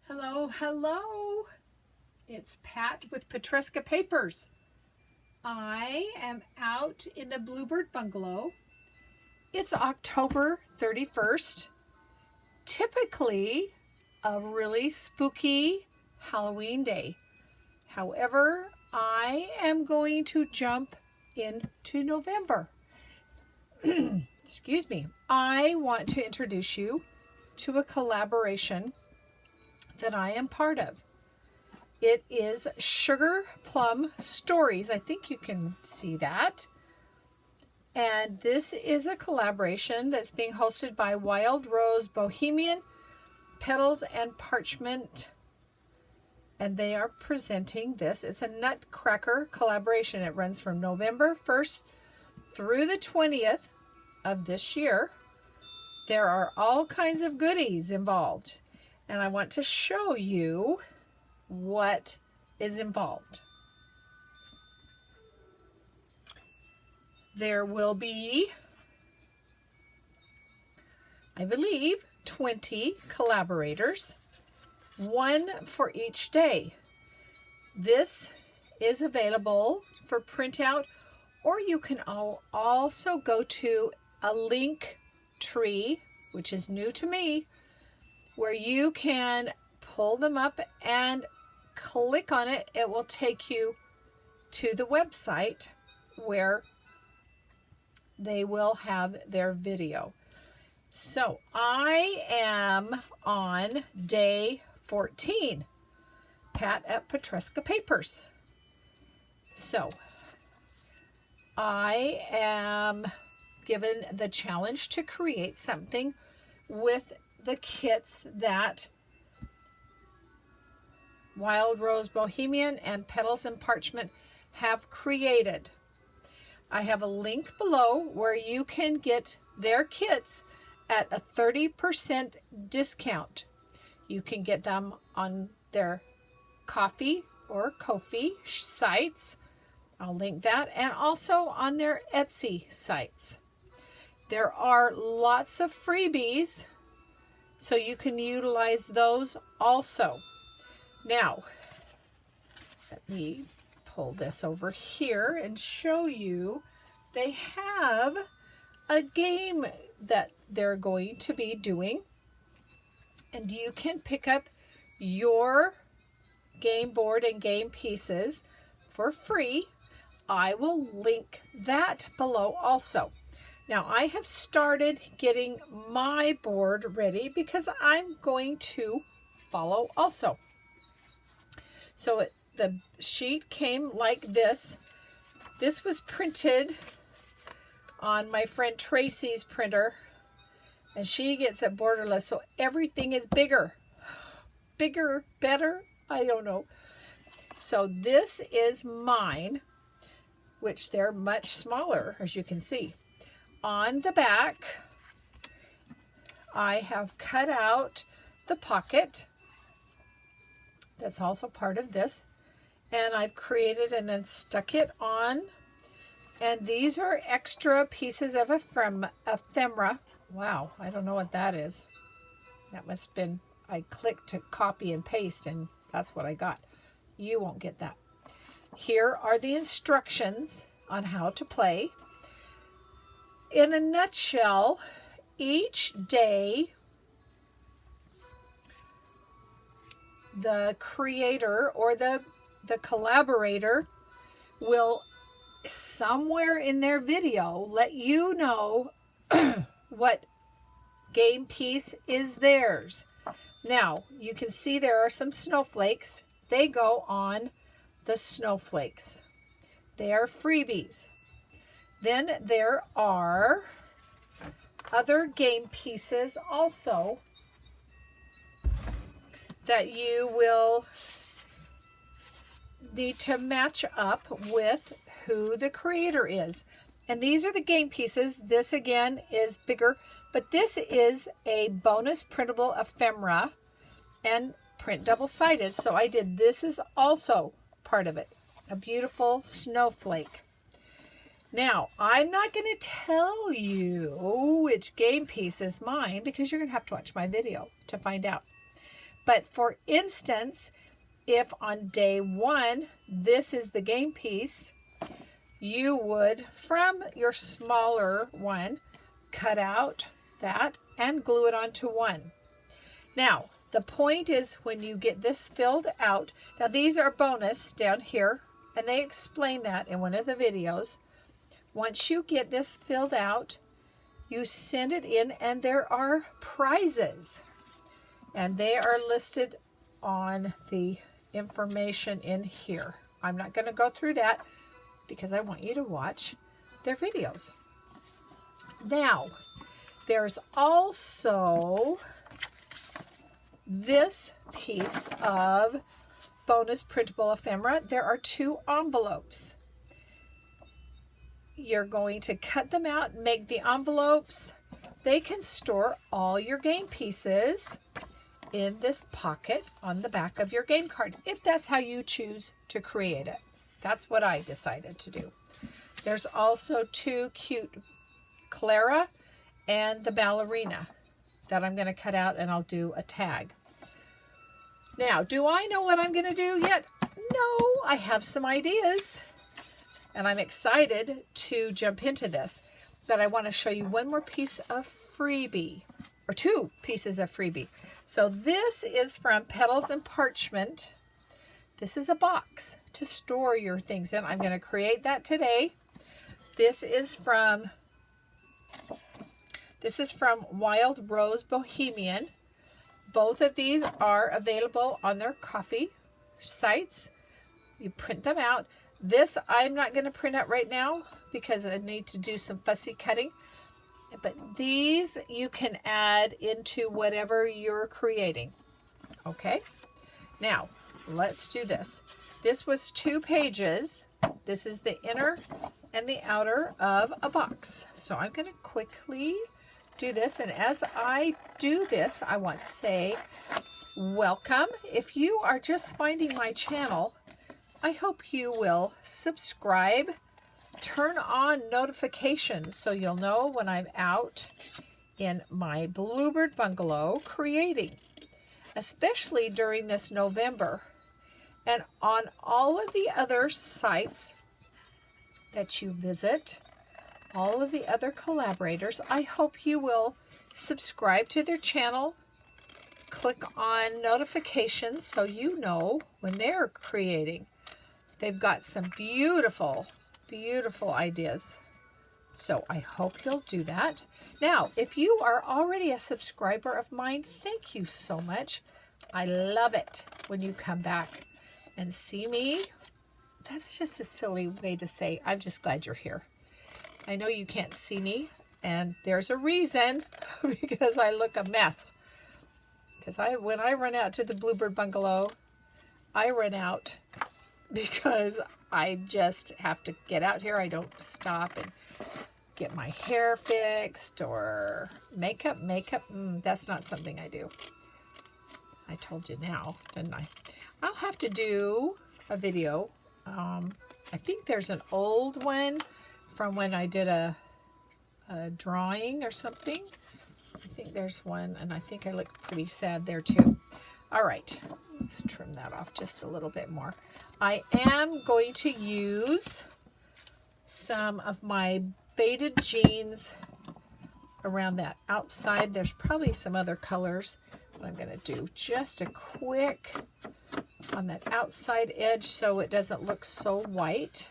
Hello, hello. It's Pat with Petresca Papers. I am out in the Bluebird Bungalow. It's October 31st. Typically a really spooky Halloween day. However, I am going to jump into November. Excuse me. I want to introduce you to a collaboration that I am part of. It is Sugar Plum Stories. I think you can see that. And this is a collaboration that's being hosted by Wild Rose Bohemian, Petals and Parchment. And they are presenting this. It's a Nutcracker collaboration. It runs from November 1st through the 20th of this year. There are all kinds of goodies involved. And I want to show you what is involved. There will be, I believe, 20 collaborators, one for each day. This is available for printout, or you can also go to a link tree, which is new to me, where you can pull them up and click on it. It will take you to the website where they will have their video. So I am on day 14, Pat at Petresca Papers. So I am given the challenge to create something with the kits that Wild Rose Bohemian and Petals and Parchment have created. I have a link below where you can get their kits at a 30% discount. You can get them on their Ko-fi or Ko-fi sites. I'll link that, and also on their Etsy sites. There are lots of freebies, so you can utilize those also. Now, let me pull this over here and show you. They have a game that they're going to be doing, and you can pick up your game board and game pieces for free. I will link that below also. Now, I have started getting my board ready because I'm going to follow also. So the sheet came like this. This was printed on my friend Tracy's printer, and she gets it borderless, so everything is bigger. Bigger, better, I don't know. So this is mine, which they're much smaller, as you can see. On the back, I have cut out the pocket. That's also part of this. And I've created and then stuck it on. And these are extra pieces of ephemera. Wow, I don't know what that is. That must have been, I clicked to copy and paste, and that's what I got. You won't get that. Here are the instructions on how to play. In a nutshell, each day, the creator or the collaborator will somewhere in their video let you know what game piece is theirs. Now, you can see there are some snowflakes. They go on the snowflakes. They are freebies. Then there are other game pieces also that you will need to match up with who the creator is. And these are the game pieces. This again is bigger, but this is a bonus printable ephemera and print double-sided. So I did, this is also part of it. A beautiful snowflake. Now, I'm not going to tell you which game piece is mine because you're going to have to watch my video to find out. But for instance, if on day 1, this is the game piece, you would, from your smaller one, cut out that and glue it onto one. Now, the point is when you get this filled out, now these are bonus down here, and they explain that in one of the videos. Once you get this filled out, you send it in, and there are prizes. And they are listed on the information in here. I'm not going to go through that because I want you to watch their videos. Now, there's also this piece of bonus printable ephemera. There are 2 envelopes. You're going to cut them out, make the envelopes. They can store all your game pieces in this pocket on the back of your game card, if that's how you choose to create it. That's what I decided to do. There's also 2 cute Clara and the ballerina that I'm going to cut out, and I'll do a tag. Now, do I know what I'm going to do yet? No, I have some ideas, and I'm excited to jump into this. But I want to show you one more piece of freebie, or 2 pieces of freebie. So this is from Petals and Parchment. This is a box to store your things in. I'm going to create that today. This is from Wild Rose Bohemian. Both of these are available on their coffee sites. You print them out. This I'm not going to print out right now because I need to do some fussy cutting. But these you can add into whatever you're creating. Okay? Now, let's do this. This was 2 pages. This is the inner and the outer of a box. So I'm going to quickly do this. And as I do this, I want to say welcome. If you are just finding my channel, I hope you will subscribe. Turn on notifications so you'll know when I'm out in my Bluebird Bungalow creating, especially during this November. And on all of the other sites that you visit, all of the other collaborators, I hope you will subscribe to their channel, click on notifications so you know when they're creating. They've got some beautiful ideas. So I hope you'll do that. Now, if you are already a subscriber of mine, thank you so much. I love it when you come back and see me. That's just a silly way to say, I'm just glad you're here. I know you can't see me, and there's a reason, because I look a mess. Because when I run out to the Bluebird Bungalow, I run out because I just have to get out here. I don't stop and get my hair fixed or makeup. That's not something I do. I told you now, didn't I? I'll have to do a video. I think there's an old one from when I did a drawing or something. I think there's one, and I think I look pretty sad there too. All right, let's trim that off just a little bit more. I am going to use some of my faded jeans around that outside. There's probably some other colors, but I'm going to do just a quick on that outside edge so it doesn't look so white.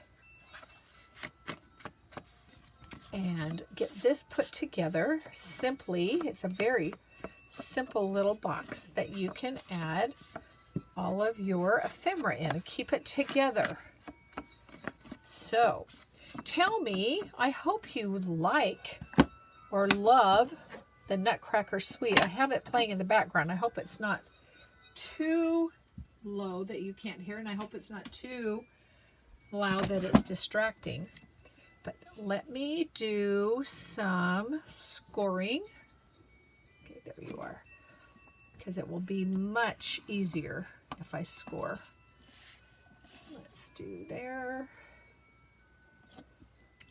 And get this put together simply. It's a very simple little box that you can add all of your ephemera in and keep it together. So tell me, I hope you like or love the Nutcracker Suite. I have it playing in the background. I hope it's not too low that you can't hear, and I hope it's not too loud that it's distracting. But let me do some scoring. Okay, there you are. Because it will be much easier if I score. Let's do there.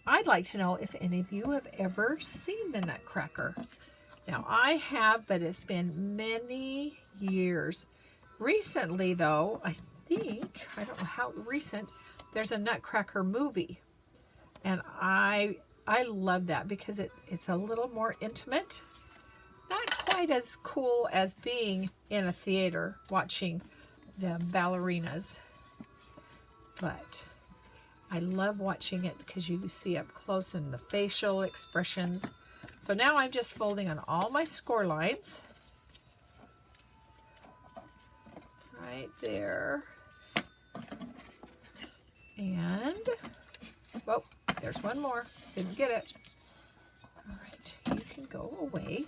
I'd like to know if any of you have ever seen the Nutcracker. Now, I have, but it's been many years. Recently, though, I don't know how recent, there's a Nutcracker movie. And I love that because it's a little more intimate. Not quite as cool as being in a theater watching the ballerinas. But I love watching it because you see up close and the facial expressions. So now I'm just folding on all my score lines. Right there. And, oh, there's one more. Didn't get it. All right, you can go away.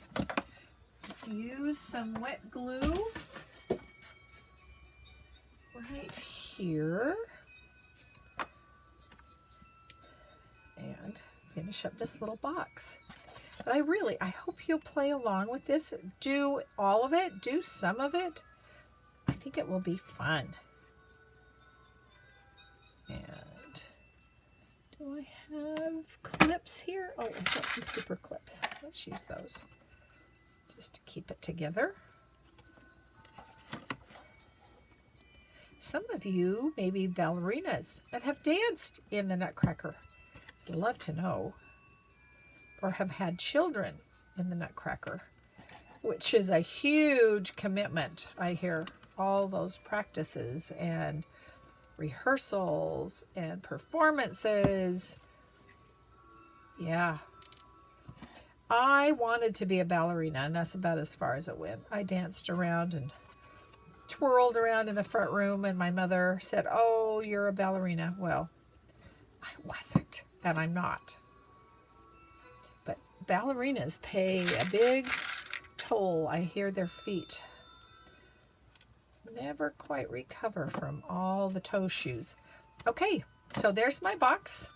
Use some wet glue right here. And finish up this little box. But I hope you'll play along with this. Do all of it. Do some of it. I think it will be fun. And do I have clips here? Oh, I've got some paper clips. Let's use those just to keep it together. Some of you may be ballerinas that have danced in the Nutcracker. I'd love to know. Or have had children in the Nutcracker, which is a huge commitment. I hear all those practices and rehearsals and performances. Yeah. I wanted to be a ballerina, and that's about as far as it went. I danced around and twirled around in the front room, and my mother said, "Oh, you're a ballerina." Well, I wasn't, and I'm not. But ballerinas pay a big toll. I hear their feet never quite recover from all the toe shoes. Okay, so there's my box,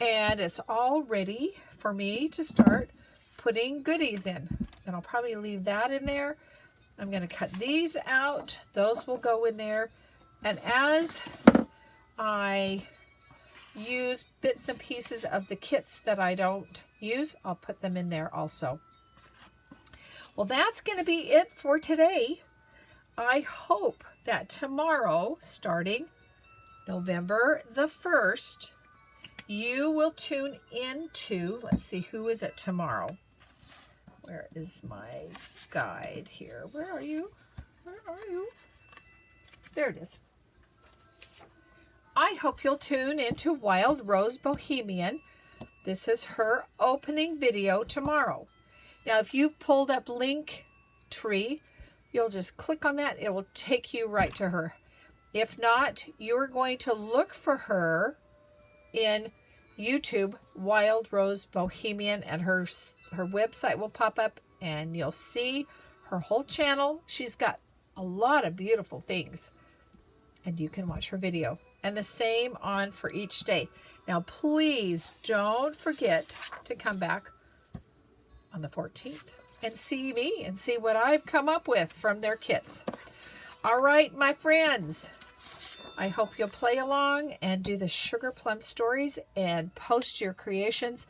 and it's all ready for me to start putting goodies in. And I'll probably leave that in there. I'm going to cut these out. Those will go in there. And as I use bits and pieces of the kits that I don't use, I'll put them in there also. Well, that's going to be it for today. I hope that tomorrow, starting November the 1st, you will tune into, let's see, who is it tomorrow? Where is my guide here? Where are you? Where are you? There it is. I hope you'll tune into Wild Rose Bohemian. This is her opening video tomorrow. Now, if you've pulled up Linktree, you'll just click on that. It will take you right to her. If not, you're going to look for her in YouTube, Wild Rose Bohemian, and her website will pop up, and you'll see her whole channel. She's got a lot of beautiful things, and you can watch her video. And the same on for each day. Now, please don't forget to come back on the 14th and see me and see what I've come up with from their kits. All right, my friends, I hope you'll play along and do the Sugar Plum Stories and post your creations.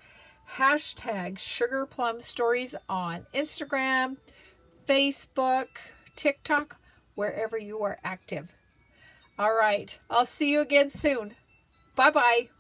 Hashtag Sugar Plum Stories on Instagram, Facebook, TikTok, wherever you are active. All right, I'll see you again soon. Bye-bye.